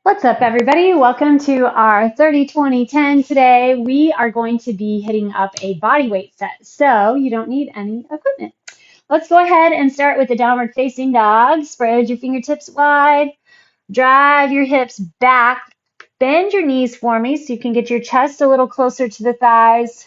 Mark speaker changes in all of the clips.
Speaker 1: What's up, everybody? Welcome to our 30, 20, 10. Today, we are going to be hitting up a body weight set, so you don't need any equipment. Let's go ahead and start with the downward facing dog. Spread your fingertips wide, drive your hips back, bend your knees for me so you can get your chest a little closer to the thighs.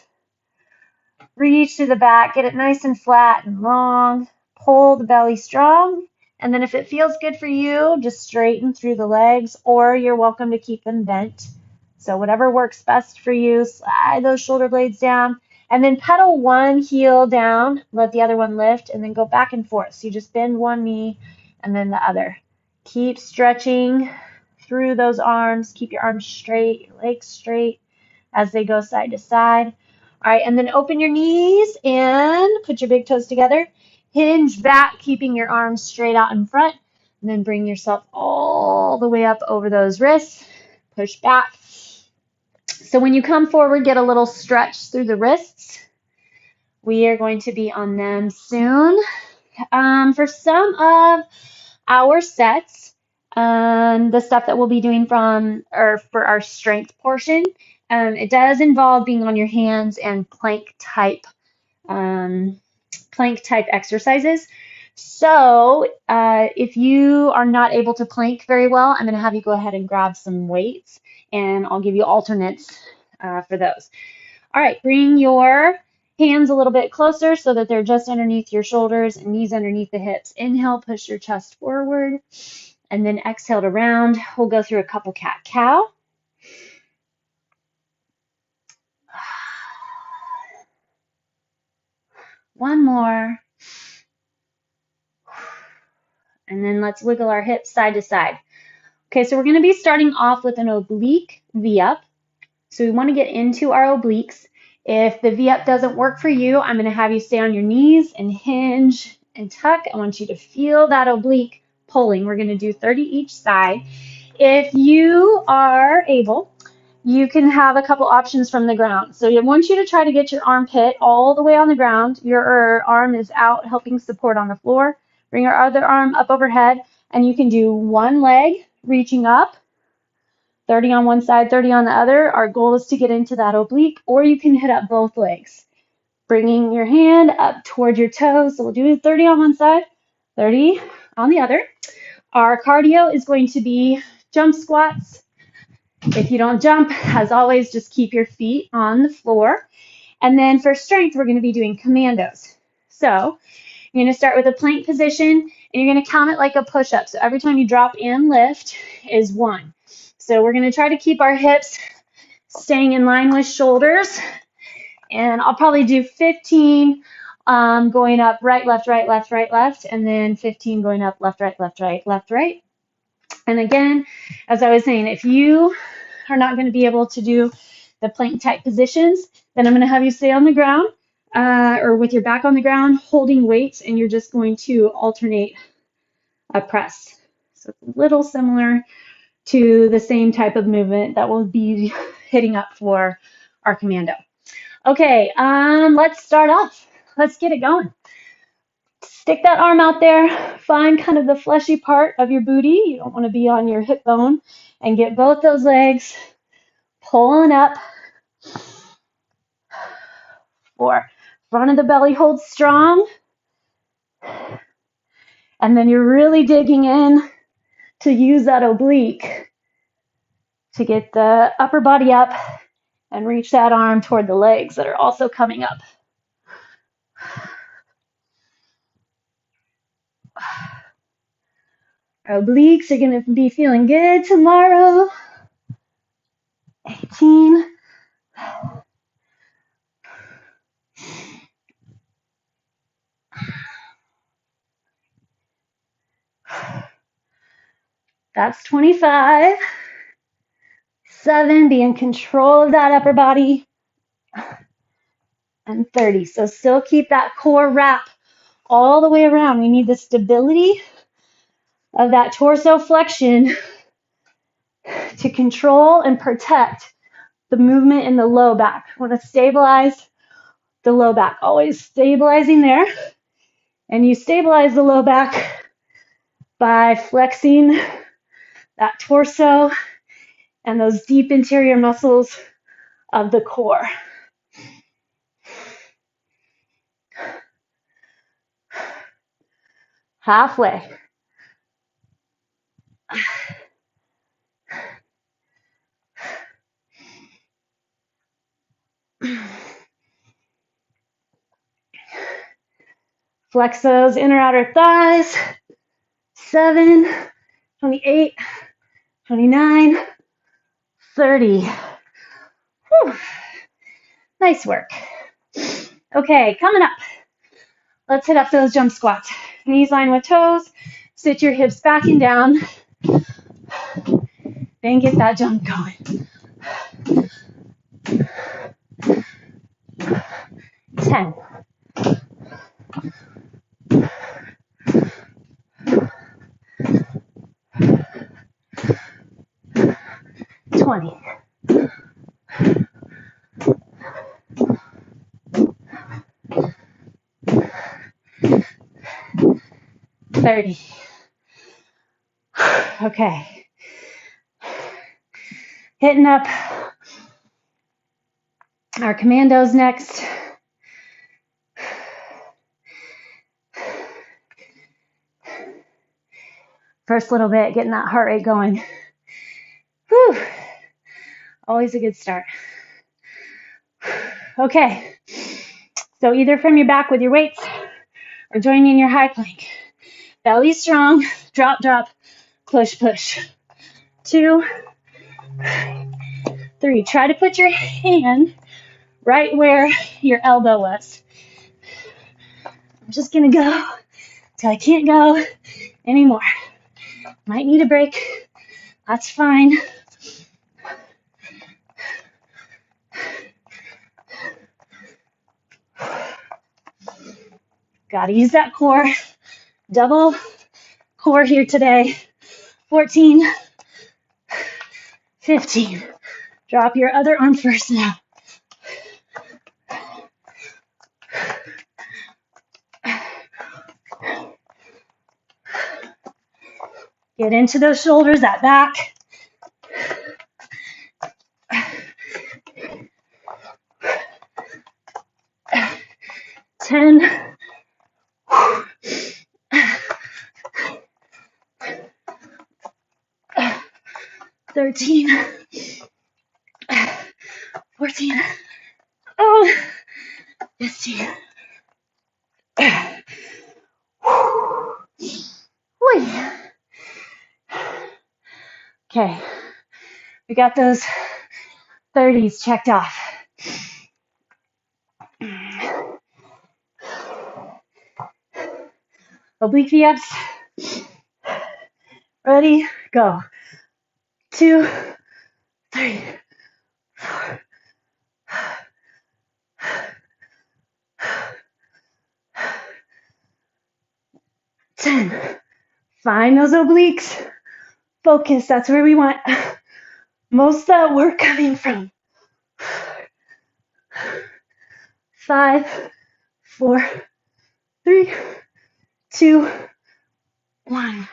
Speaker 1: Reach to the back, get it nice and flat and long. Pull the belly strong. And then if it feels good for you, just straighten through the legs, or you're welcome to keep them bent. So whatever works best for you, slide those shoulder blades down. And then pedal one heel down, let the other one lift, and then go back and forth. So you just bend one knee and then the other. Keep stretching through those arms. Keep your arms straight, your legs straight as they go side to side. All right, and then open your knees and put your big toes together. Hinge back, keeping your arms straight out in front. And then bring yourself all the way up over those wrists. Push back. So when you come forward, get a little stretch through the wrists. We are going to be on them soon. For some of our sets, the stuff that we'll be doing for our strength portion, it does involve being on your hands and plank type exercises. So if you are not able to plank very well, I'm going to have you go ahead and grab some weights, and I'll give you alternates for those. All right, bring your hands a little bit closer so that they're just underneath your shoulders and knees underneath the hips. Inhale, push your chest forward, and then exhale to round. We'll go through a couple cat-cow. One more. And then let's wiggle our hips side to side. Okay, so we're going to be starting off with an oblique V-up. So we want to get into our obliques. If the V-up doesn't work for you, I'm going to have you stay on your knees and hinge and tuck. I want you to feel that oblique pulling. We're going to do 30 each side. If you are able, you can have a couple options from the ground. So I want you to try to get your armpit all the way on the ground. Your arm is out helping support on the floor. Bring your other arm up overhead, and you can do one leg reaching up, 30 on one side, 30 on the other. Our goal is to get into that oblique, or you can hit up both legs, bringing your hand up toward your toes. So we'll do 30 on one side, 30 on the other. Our cardio is going to be jump squats. If you don't jump, as always, just keep your feet on the floor. And then for strength, we're going to be doing commandos. So you're going to start with a plank position, and you're going to count it like a push-up. So every time you drop and lift is 1. So we're going to try to keep our hips staying in line with shoulders. And I'll probably do 15 going up right, left, right, left, right, left, and then 15 going up left, right, left, right, left, right. And again, as I was saying, if you are not going to be able to do the plank type positions, then I'm going to have you stay on the ground or with your back on the ground holding weights, and you're just going to alternate a press. So it's a little similar to the same type of movement that we'll be hitting up for our commando. Okay, let's start off. Let's get it going. Stick that arm out there. Find kind of the fleshy part of your booty. You don't want to be on your hip bone. And get both those legs pulling up. 4. Front of the belly holds strong. And then you're really digging in to use that oblique to get the upper body up and reach that arm toward the legs that are also coming up. Our obliques are going to be feeling good tomorrow. 18. That's 25. 7, be in control of that upper body. And 30. So still keep that core wrap all the way around. We need the stability of that torso flexion to control and protect the movement in the low back. We want to stabilize the low back. Always stabilizing there. And you stabilize the low back by flexing that torso and those deep interior muscles of the core. Halfway. Flex those inner outer thighs. 7, 28, 29, 30. Whew. Nice work. Okay, coming up. Let's hit up those jump squats. Knees line with toes. Sit your hips back and down. Then get that jump going. 10. 20. 30. Okay. Hitting up our commandos next. First little bit, getting that heart rate going. Whew. Always a good start. Okay. So either from your back with your weights or joining in your high plank. Belly strong, drop, drop, push, push. 2, 3. Try to put your hand right where your elbow was. I'm just gonna go till I can't go anymore. Might need a break. That's fine. Gotta use that core. Double core here today. 14, 15. Drop your other arm first now. Get into those shoulders, that back. 10. 13. 14. Oh, 15. Okay, we got those 30s checked off. Oblique V-ups. Ready, go. 2, 3, 4. 10. Find those obliques. Focus, that's where we want most of that work coming from. 5, 4, 3, 2, 1.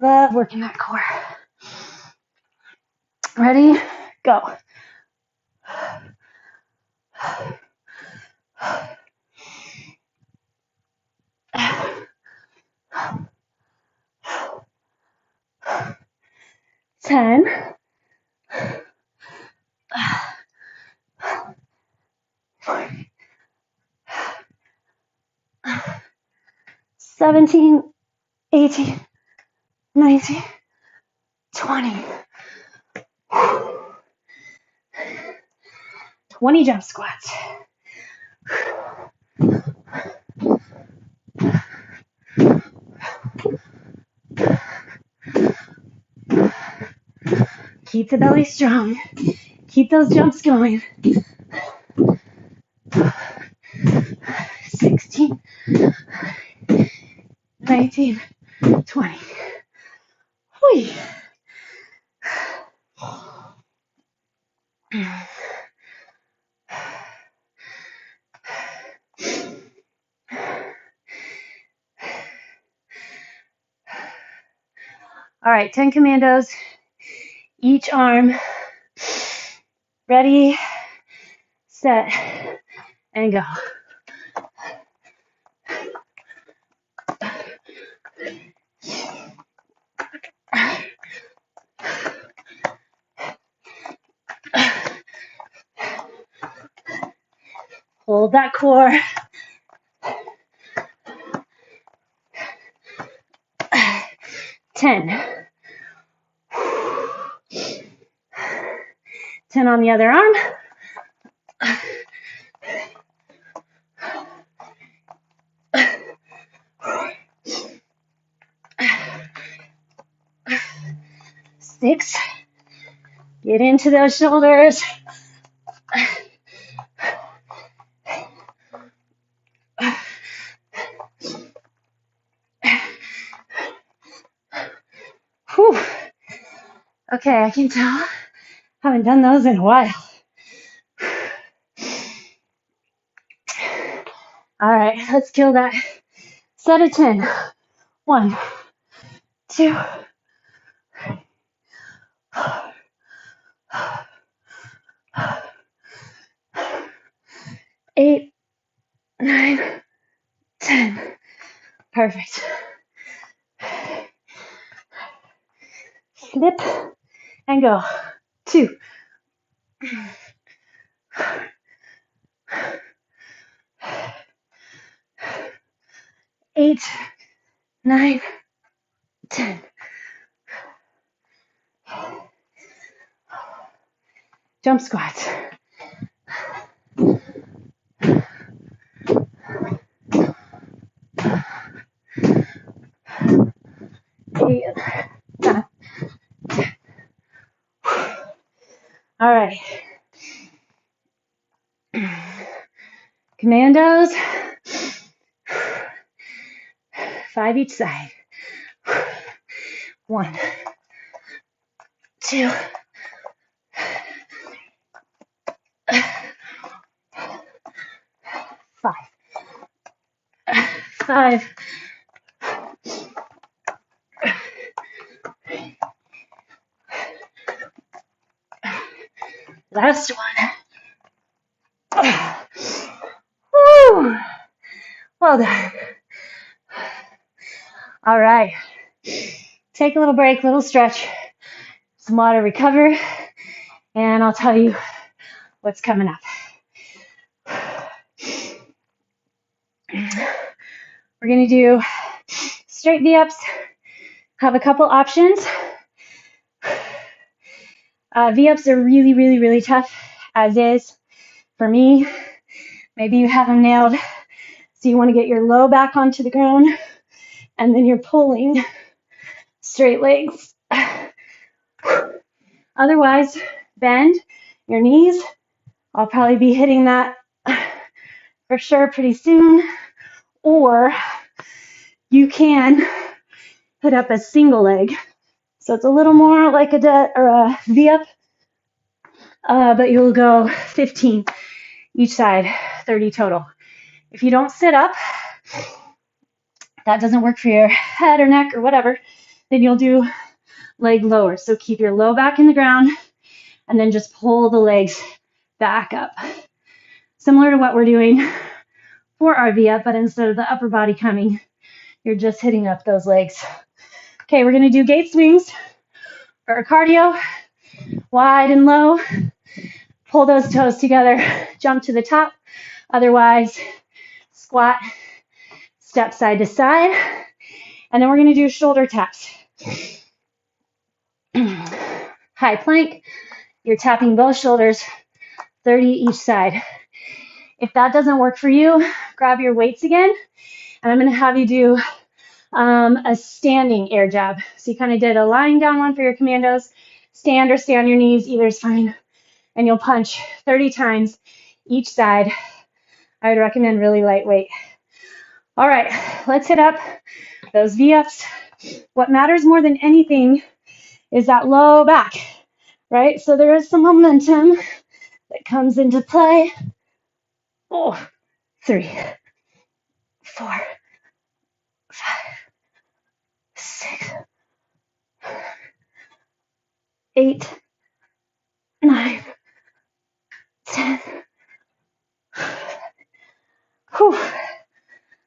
Speaker 1: Love working that core. Ready? Go. 10. 17, 18, 19, 20. 20 jump squats. Keep the belly strong. Keep those jumps going. 16, 19, 20. Whee. All right, 10 commandos, each arm. Ready, set, and go. Hold that core. 10. 10 on the other arm. Six. Get into those shoulders. 'Whew. Okay, I can tell. Haven't done those in a while. All right, let's kill that. Set of 10. 1, 2, 8, 9, 10. Perfect. Flip and go. 2. 8, 9, 10. Jump squats. 8, 9. All right. Commandos. 5 each side. 1, 2, 5. 5. Last one. Woo. Well done. All right. Take a little break, little stretch, some water, recover, and I'll tell you what's coming up. We're going to do straight V-ups. Have a couple options. V-ups are really, really, really tough, as is for me. Maybe you have them nailed. So you want to get your low back onto the ground, and then you're pulling straight legs. Otherwise, bend your knees. I'll probably be hitting that for sure pretty soon. Or you can put up a single leg. So it's a little more like a V-up, but you'll go 15 each side, 30 total. If you don't sit up, that doesn't work for your head or neck or whatever, then you'll do leg lower. So keep your low back in the ground and then just pull the legs back up. Similar to what we're doing for our V-up, but instead of the upper body coming, you're just hitting up those legs. Okay, we're going to do gate swings for our cardio. Wide and low. Pull those toes together. Jump to the top. Otherwise, squat, step side to side. And then we're going to do shoulder taps. High plank. You're tapping both shoulders, 30 each side. If that doesn't work for you, grab your weights again. And I'm going to have you do a standing air jab. So you kind of did a lying down one for your commandos. Stand or stay on your knees, either is fine. And you'll punch 30 times each side. I would recommend really lightweight. All right, let's hit up those V-ups. What matters more than anything is that low back, right? So there is some momentum that comes into play. 3, 4, 5, 6,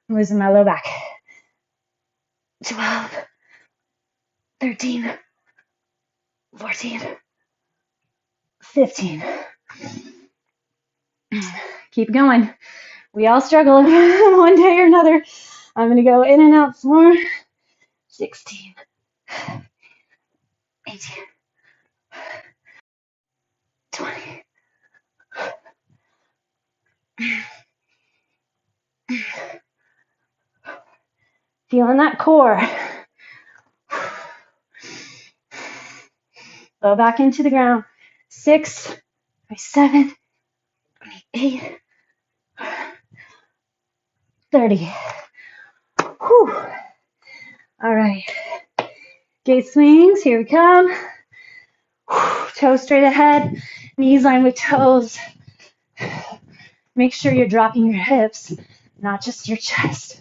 Speaker 1: I'm losing my low back. 12, 13, 14, 15. Keep going. We all struggle one day or another. I'm going to go in and out some more. 16, 18, 20. Feeling that core. Low back into the ground. 6, 7, 8, 30. Whew. All right. Gate swings. Here we come. Whew. Toes straight ahead. Knees line with toes. Make sure you're dropping your hips, not just your chest.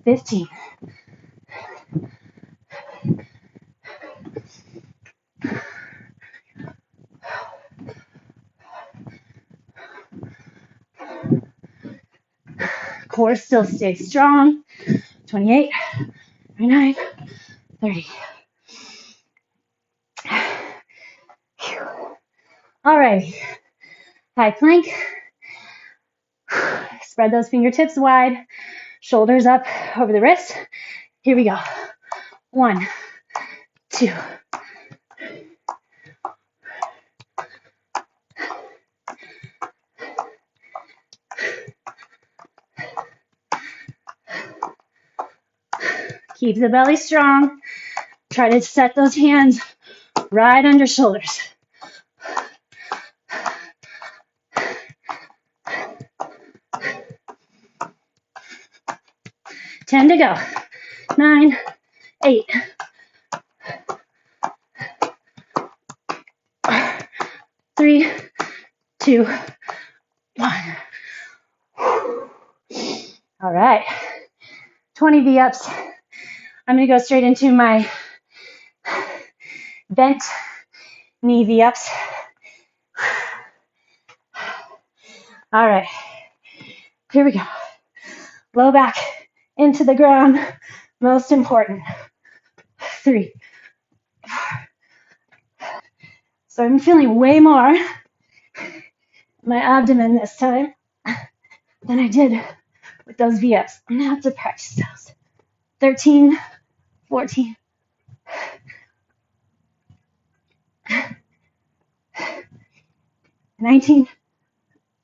Speaker 1: 15. Core still stays strong. 28, 29, 30. All right. High plank. Spread those fingertips wide. Shoulders up over the wrists. Here we go. 1, 2. Keep the belly strong. Try to set those hands right under shoulders. Ten to go. 9, 8, 3, 2, 1. All right. 20 V-ups. I'm going to go straight into my bent knee V-ups. All right. Here we go. Low back into the ground. Most important. 3, 4. So I'm feeling way more my abdomen this time than I did with those V-ups. I'm going to have to practice those. 13, 14, 19,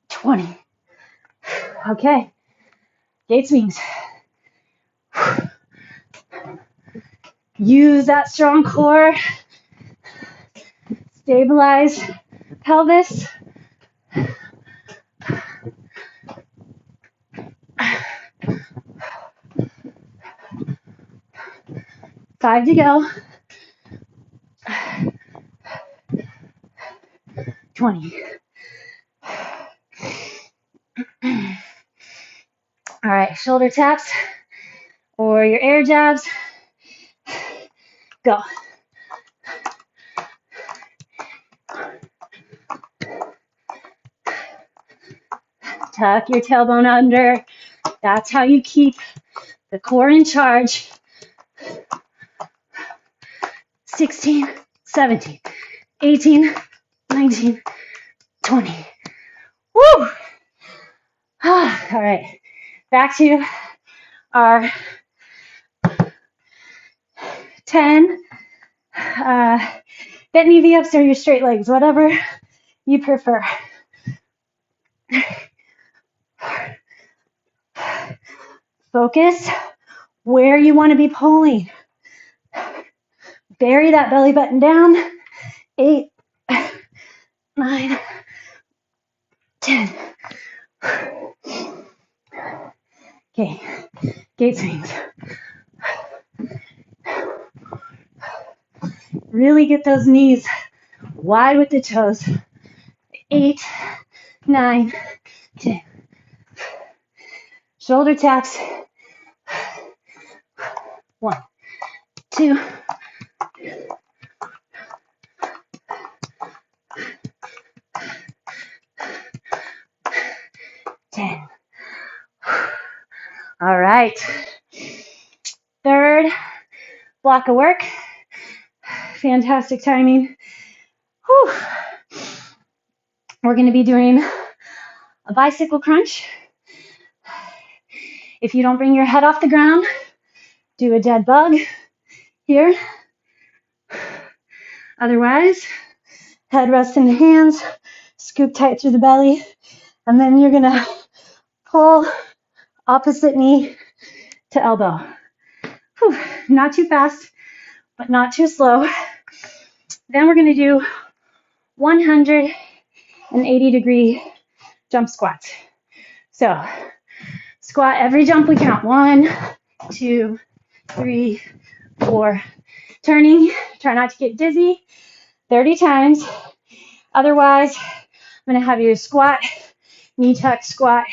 Speaker 1: 20. Okay. Gate swings. Use that strong core. Stabilize pelvis. Five to go. 20. All right, shoulder taps or your air jabs. Go. Tuck your tailbone under. That's how you keep the core in charge. 16, 17, 18, 19, 20. Woo! All right, back to our 10 bent knee V-ups or your straight legs, whatever you prefer. Focus where you want to be pulling. Bury that belly button down. 8, 9, 10. Okay, gate swings. Really get those knees wide with the toes. 8, 9, 10. Shoulder taps. 1, 2, 10. All right. Third block of work. Fantastic timing. Whew. We're going to be doing a bicycle crunch. If you don't bring your head off the ground, do a dead bug here. Otherwise, head rests in the hands, scoop tight through the belly, and then you're going to pull opposite knee to elbow. Whew. Not too fast, but not too slow. Then we're going to do 180-degree jump squats. So squat every jump we count. 1, 2, 3, 4. Turning, try not to get dizzy. 30 times. Otherwise, I'm going to have you squat, knee tuck, squat,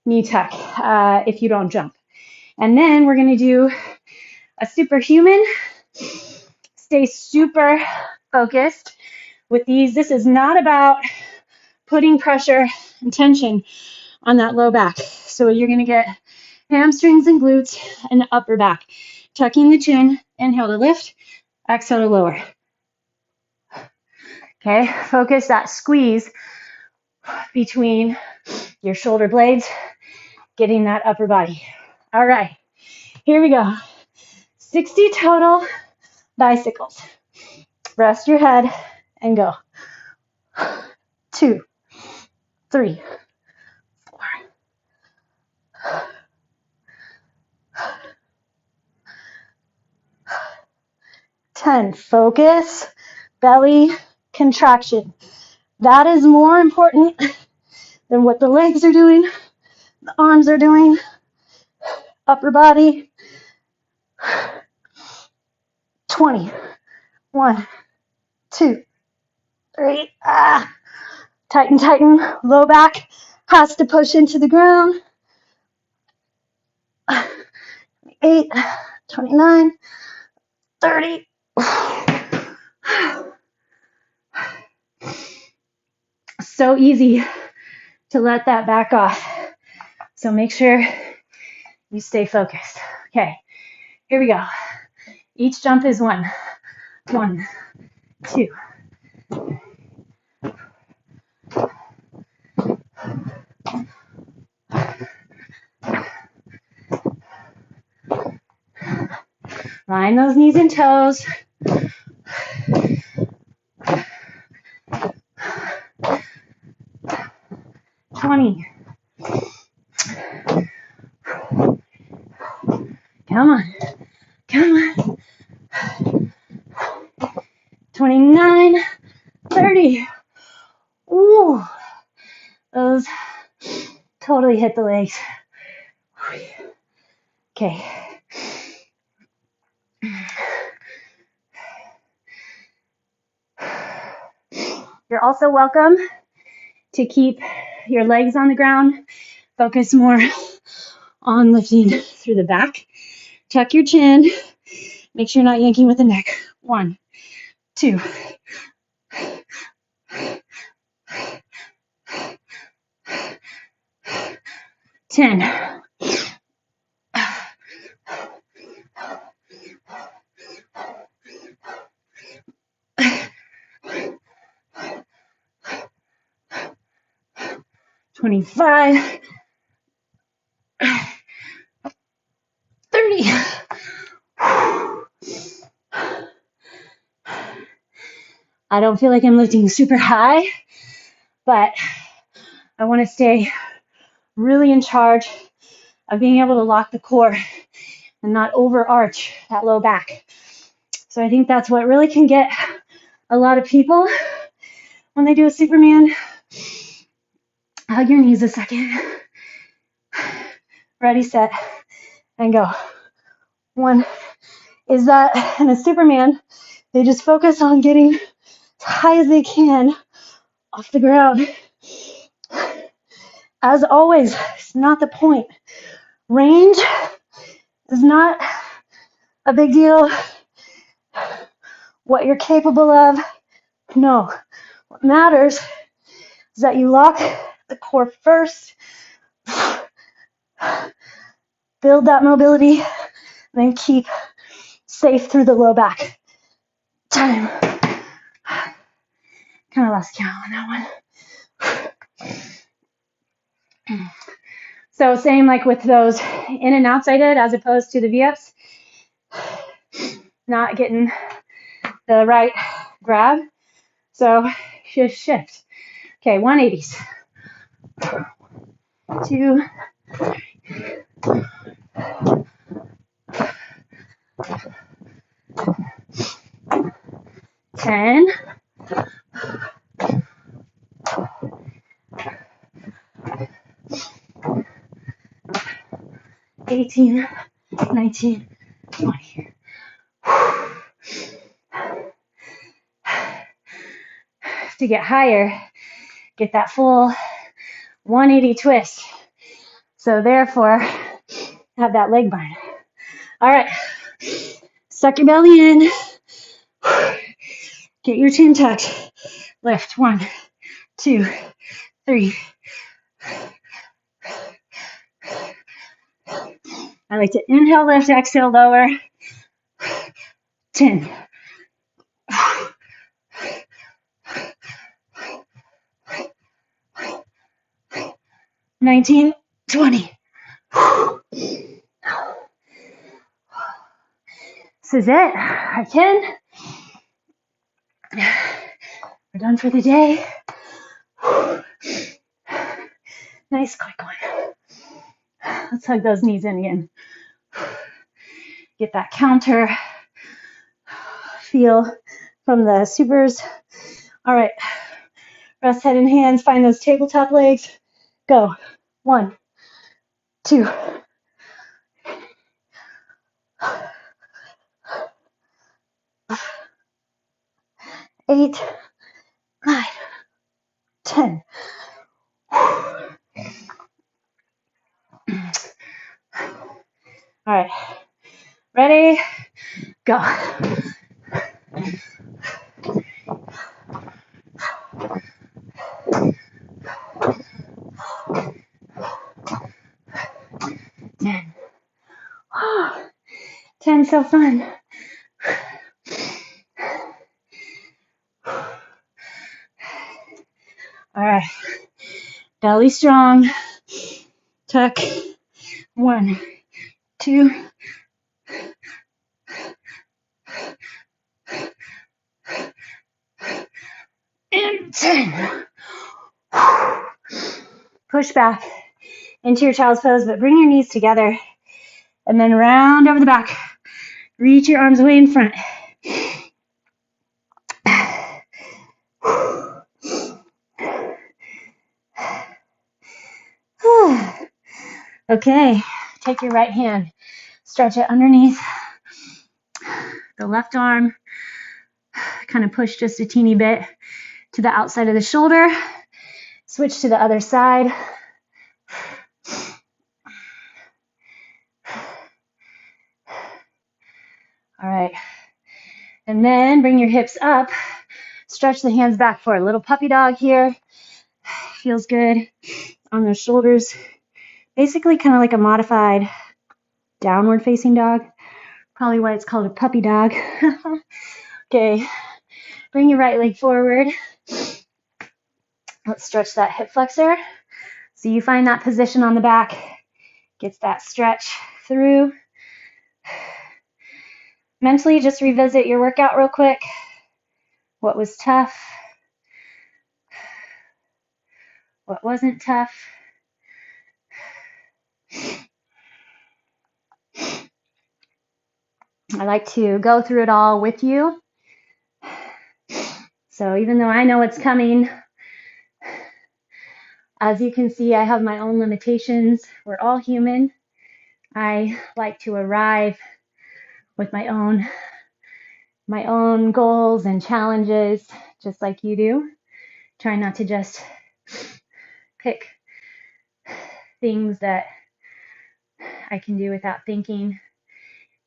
Speaker 1: knee tuck if you don't jump. And then we're going to do a superhuman. Stay super focused with these. This is not about putting pressure and tension on that low back. So you're going to get hamstrings and glutes and upper back. Tucking the chin, inhale to lift, exhale to lower. Okay, focus that squeeze between your shoulder blades, getting that upper body. All right, here we go. 60 total bicycles. Rest your head and go. 2, 3, 4. 10. Focus, belly contraction. That is more important than what the legs are doing, the arms are doing, upper body. 20. 1, 2, 3. Tighten, tighten. Low back has to push into the ground. 8, 29, 30. So easy to let that back off. So make sure you stay focused. Okay, here we go. Each jump is 1. 1, 2. 'Line those knees and toes. 20. Come on. Come on. 29, 30. Ooh. Those totally hit the legs. Okay. You're also welcome to keep your legs on the ground. Focus more on lifting through the back. Tuck your chin. Make sure you're not yanking with the neck. 1, 2. 10. 25. 30. I don't feel like I'm lifting super high, but I want to stay really in charge of being able to lock the core and not overarch that low back. So I think that's what really can get a lot of people when they do a Superman. Hug your knees a second. Ready, set, and go. 1 is that in a Superman, they just focus on getting as high as they can off the ground. As always, it's not the point. Range is not a big deal. What you're capable of, no. What matters is that you lock the core first, build that mobility, and then keep safe through the low back. Time. Kind of lost count on that one. So same like with those in and outs I did as opposed to the V-ups. Not getting the right grab. So just shift. Okay, 180s. 2, 10, 18, 19, 20. To get higher, get that full 180 twist. So therefore, have that leg burn. All right, suck your belly in. Get your chin tucked. Lift. 1, 2, 3. I like to inhale, lift, exhale, lower. 10. 19, 20. This is it. I can. We're done for the day. Nice quick one. Let's hug those knees in again. Get that counter feel from the supers. All right. Rest head and hands. Find those tabletop legs. Go. 1, 2. 8, 9, 10. All right. Ready? Go. Ten. Oh, 10, so fun. All right. Belly strong. Tuck. 1, 2. And 10. Push back into your child's pose, but bring your knees together. And then round over the back. Reach your arms way in front. Okay, take your right hand, stretch it underneath the left arm, kind of push just a teeny bit to the outside of the shoulder, switch to the other side. All right, and then bring your hips up, stretch the hands back for a little puppy dog here. Feels good on those shoulders. Basically kind of like a modified downward facing dog. Probably why it's called a puppy dog. Okay, bring your right leg forward. Let's stretch that hip flexor. So you find that position on the back, gets that stretch through. Mentally, just revisit your workout real quick. What was tough? What wasn't tough? I like to go through it all with you. So even though I know what's coming, as you can see, I have my own limitations. We're all human. I like to arrive with my own goals and challenges, just like you do. Try not to just pick things that I can do without thinking.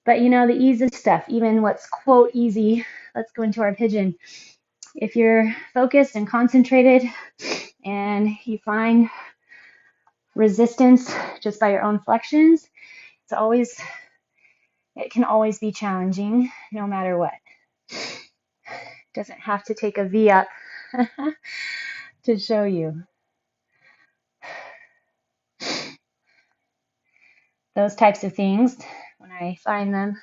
Speaker 1: But you know, the easy stuff, even what's quote easy, let's go into our pigeon. If you're focused and concentrated and you find resistance just by your own flexions, It can always be challenging no matter what. Doesn't have to take a V up to show you. Those types of things, when I find them,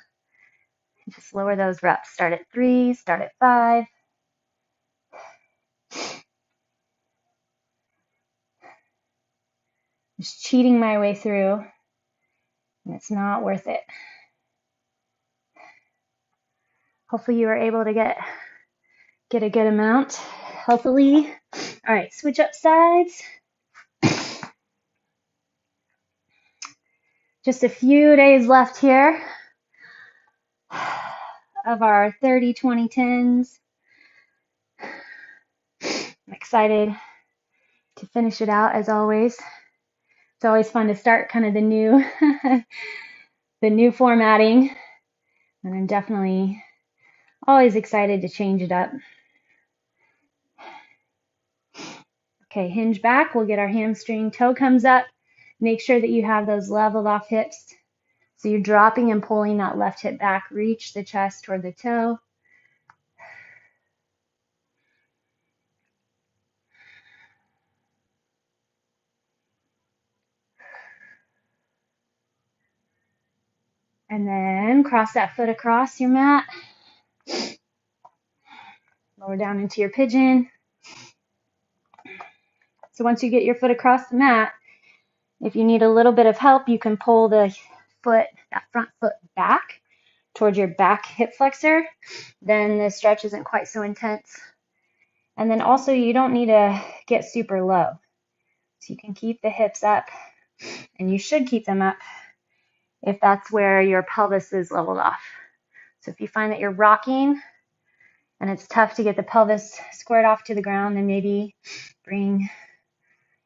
Speaker 1: just lower those reps. Start at 3, start at 5. Just cheating my way through, and it's not worth it. Hopefully you were able to get a good amount healthily. All right, switch up sides. Just a few days left here of our 30, 20, 10s. I'm excited to finish it out as always. It's always fun to start kind of the new the new formatting, and I'm definitely always excited to change it up. Okay, hinge back. We'll get our hamstring. Toe comes up. Make sure that you have those leveled off hips. So you're dropping and pulling that left hip back. Reach the chest toward the toe. And then cross that foot across your mat. Lower down into your pigeon. So once you get your foot across the mat, if you need a little bit of help, you can pull the foot, that front foot back towards your back hip flexor. Then the stretch isn't quite so intense. And then also you don't need to get super low. So you can keep the hips up, and you should keep them up if that's where your pelvis is leveled off. So if you find that you're rocking and it's tough to get the pelvis squared off to the ground, then maybe bring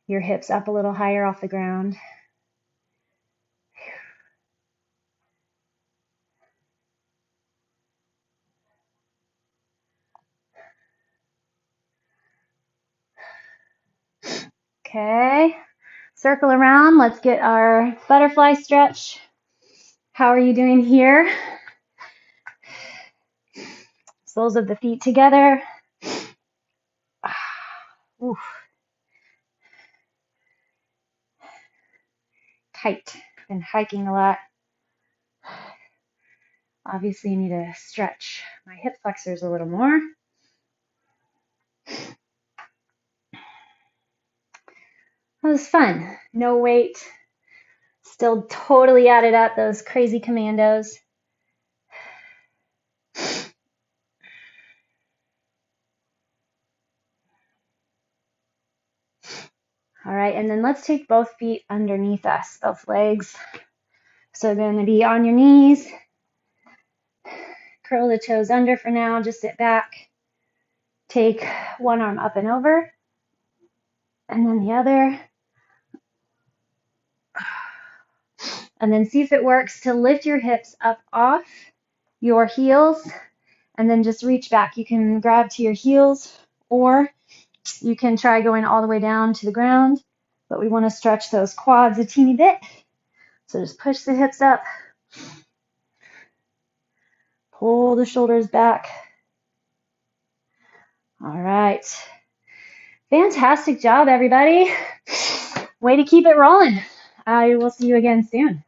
Speaker 1: your hips up a little higher off the ground. Okay, circle around. Let's get our butterfly stretch. How are you doing here? Soles of the feet together. Oof. Tight. Been hiking a lot. Obviously, you need to stretch my hip flexors a little more. That was fun. No weight. Still totally added up those crazy commandos. All right, and then let's take both feet underneath us, both legs. So they're going to be on your knees. Curl the toes under for now. Just sit back. Take one arm up and over, and then the other. And then see if it works to lift your hips up off your heels, and then just reach back. You can grab to your heels, or you can try going all the way down to the ground, but we want to stretch those quads a teeny bit. So just push the hips up, pull the shoulders back. All right. Fantastic job, everybody. Way to keep it rolling. I will see you again soon.